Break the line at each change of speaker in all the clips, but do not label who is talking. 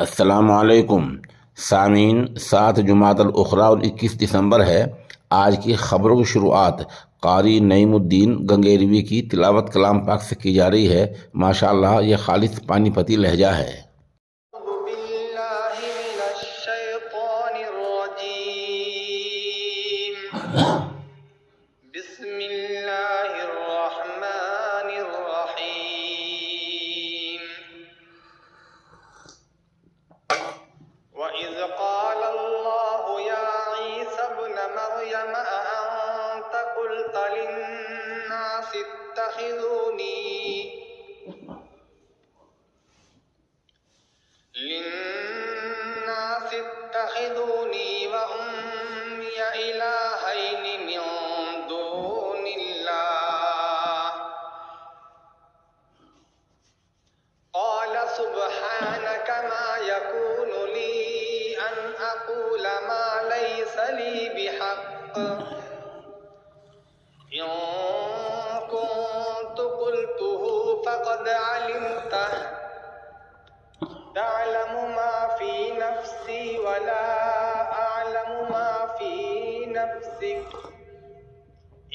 अस्सलामुअलैकुम सामीन। 7 जुमादुल उखरा और 21 दिसंबर है। आज की खबरों की शुरुआत कारी नईमुद्दीन गंगेरवी की तिलावत कलाम पाक से की जा रही है। माशाअल्लाह, यह खालिस पानीपती लहजा है।
वइज़ क़ाल अल्लाहु या ईसा इब्न मर्यम अअंत क़ुल्त लिन्नासि इत्तख़िज़ूनी व उम्मिय इलाहैनि मिन दूनिल्लाह क़ाल सुब्हानक मा यकूनु ली अन अक़ूल मा लैस ली बिहक़्क़ इन कुन्तु क़ुल्तुहु फ़क़द अलिमतह तअलमु मा फ़ी नफ़्सी वला अअलमु मा फ़ी नफ़्सिक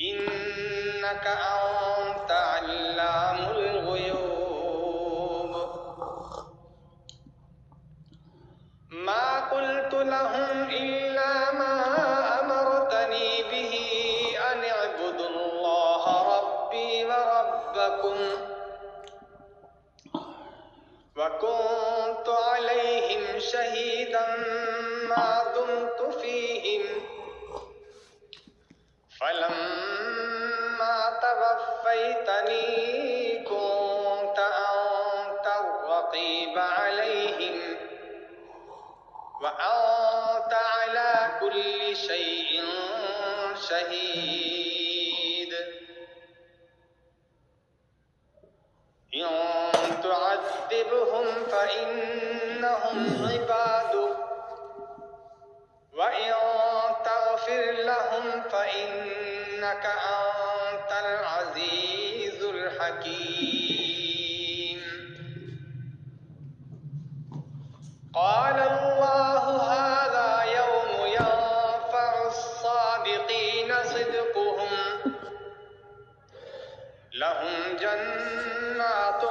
इन्नक अंत अल्लामुल ग़ुयूब। मा क़ुल्तु लहुम इल्ला मा अमरतनी बिही अन अअ्बुदुल्लाह रब्बी व रब्बकुम व कुन्तु अलैहिम शहीदन मा दुमतु फ़ीहिम फलम्मा तवफ़्फ़यतनी कुन्त अन्त अर्रक़ीब अलैहिम व अन्त अला कुल्लि शैइन शहीद। इन तुअद्दिबहुम फ़इन्नहुम इबादुक व इन तग़फ़िर लहुम फ़इन्नक अंतल अज़ीज़ुल हकीम। क़ाल अल्लाहु हाज़ा यौमु यंफ़अुस्सादिक़ीन सिद्क़ुहुम लहुम जन्नातुन